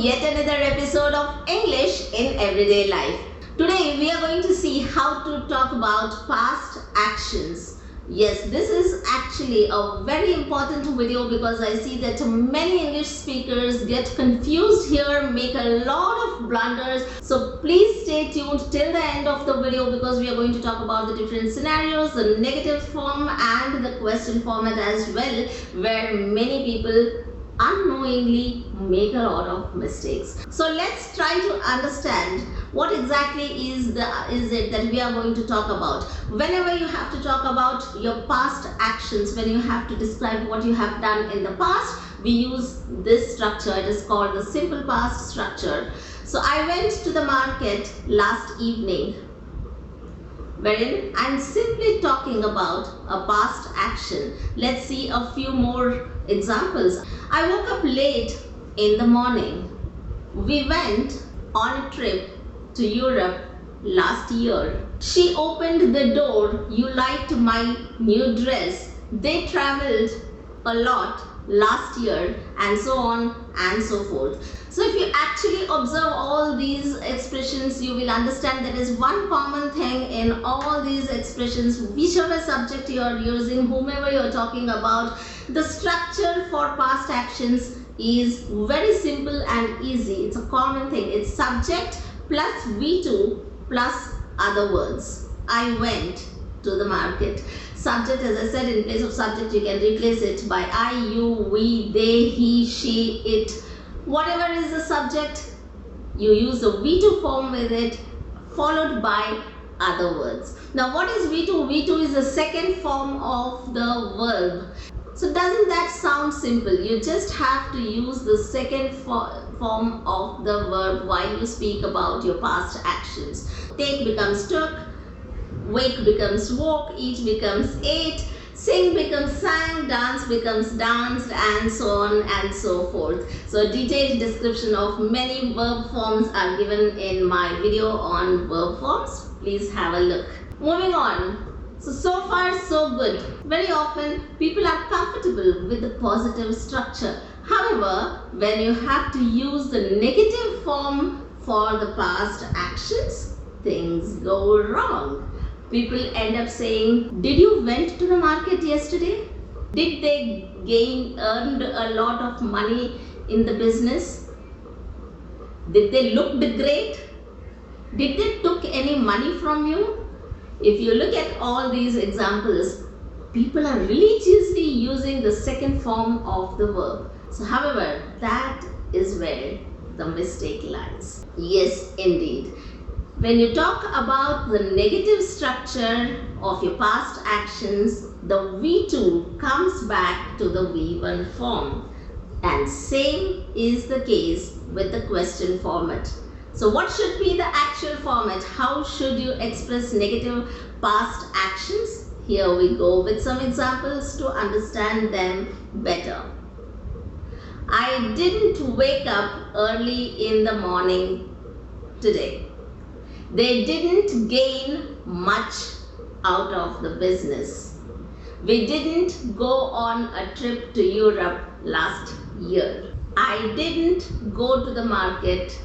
yet another episode of English in Everyday Life. Today we are going to see how to talk about past actions. Yes, this is actually a very important video because I see that many English speakers get confused here, make a lot of blunders. So please stay tuned till the end of the video because we are going to talk about the different scenarios, the negative form and the question format as well, where many people unknowingly make a lot of mistakes. So let's try to understand what exactly is it that we are going to talk about. Whenever you have to talk about your past actions, when you have to describe what you have done in the past, we use this structure. It is called the simple past structure. So I went to the market last evening, wherein I'm simply talking about a past action. Let's see a few more examples. I woke up late in the morning. We went on a trip to Europe last year. She opened the door. You liked my new dress. They traveled a lot last year, and so on and so forth. So if you actually observe all these expressions, you will understand there is one common thing in all these expressions. Whichever subject you are using, whomever you are talking about, the structure for past actions is very simple and easy. It's a common thing. It's subject plus V2 plus other words. I went to the market. Subject, as I said, in place of subject you can replace it by I, you, we, they, he, she, it. Whatever is the subject, you use the V2 form with it, followed by other words. Now what is V2? V2 is the second form of the verb. So doesn't that sound simple? You just have to use the second form of the verb while you speak about your past actions. Take becomes took, wake becomes woke, eat becomes ate, sing becomes sang, dance becomes danced, and so on and so forth. So a detailed description of many verb forms are given in my video on verb forms. Please have a look. Moving on. So far so good. Very often people are comfortable with the positive structure. However, when you have to use the negative form for the past actions, things go wrong. People end up saying, did you went to the market yesterday? Did they earned a lot of money in the business? Did they look great? Did they took any money from you? If you look at all these examples, people are religiously using the second form of the verb. So however, that is where the mistake lies. Yes, indeed. When you talk about the negative structure of your past actions, the V2 comes back to the V1 form. And same is the case with the question format. So what should be the actual format? How should you express negative past actions? Here we go with some examples to understand them better. I didn't wake up early in the morning today. They didn't gain much out of the business. We didn't go on a trip to Europe last year. I didn't go to the market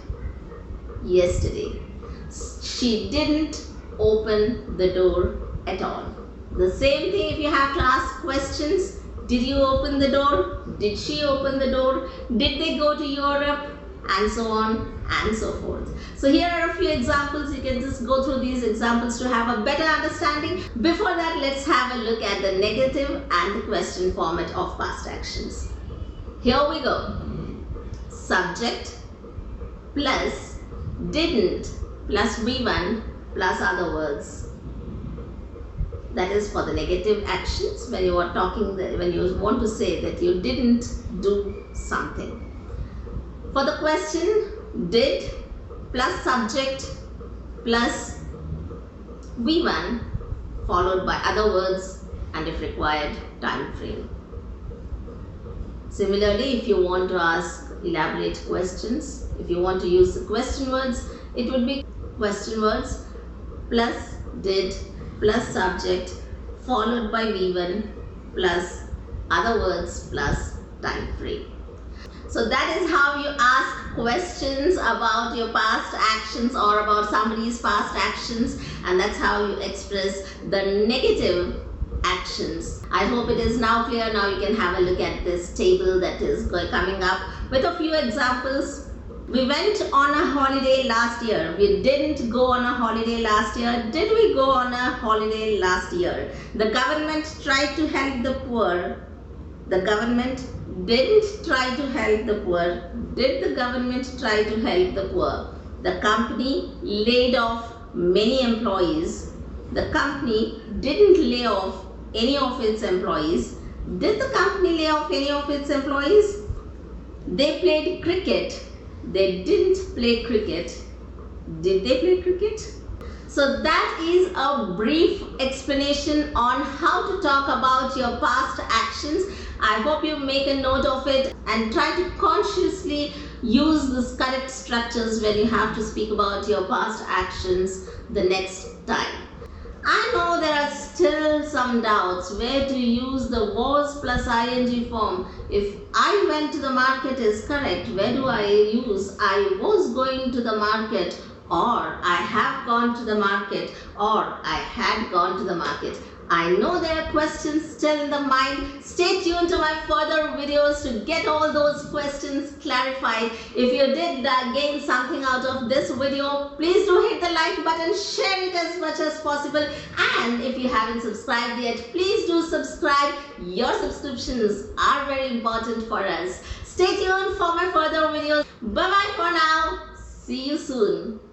yesterday. She didn't open the door at all. The same thing if you have to ask questions. Did you open the door? Did she open the door? Did they go to Europe? And so on and so forth. So here are a few examples. You can just go through these examples to have a better understanding. Before that, let's have a look at the negative and the question format of past actions. Here we go. Subject plus didn't plus V1 plus other words. That is for the negative actions when you are talking, when you want to say that you didn't do something. For the question, did plus subject plus V1 followed by other words and if required, time frame. Similarly, if you want to ask elaborate questions, if you want to use the question words, it would be question words plus did plus subject followed by V1 plus other words plus time frame. So that is how you ask questions about your past actions or about somebody's past actions, and that's how you express the negative actions. I hope it is now clear. Now you can have a look at this table that is coming up with a few examples. We went on a holiday last year. We didn't go on a holiday last year. Did we go on a holiday last year? The government tried to help the poor. The government didn't try to help the poor. Did the government try to help the poor? The company laid off many employees. The company didn't lay off any of its employees. Did the company lay off any of its employees? They played cricket. They didn't play cricket. Did they play cricket? So that is a brief explanation on how to talk about your past actions. I hope you make a note of it and try to consciously use these correct structures when you have to speak about your past actions the next time. I know there are still some doubts where to use the was plus ing form. If I went to the market is correct, where do I use I was going to the market, or I have gone to the market, or I had gone to the market? I know there are questions still in the mind. Stay tuned to my further videos to get all those questions clarified. If you did gain something out of this video, please do hit the like button, share it as much as possible, and if you haven't subscribed yet, please do subscribe. Your subscriptions are very important for us. Stay tuned for my further videos. Bye bye for now. See you soon.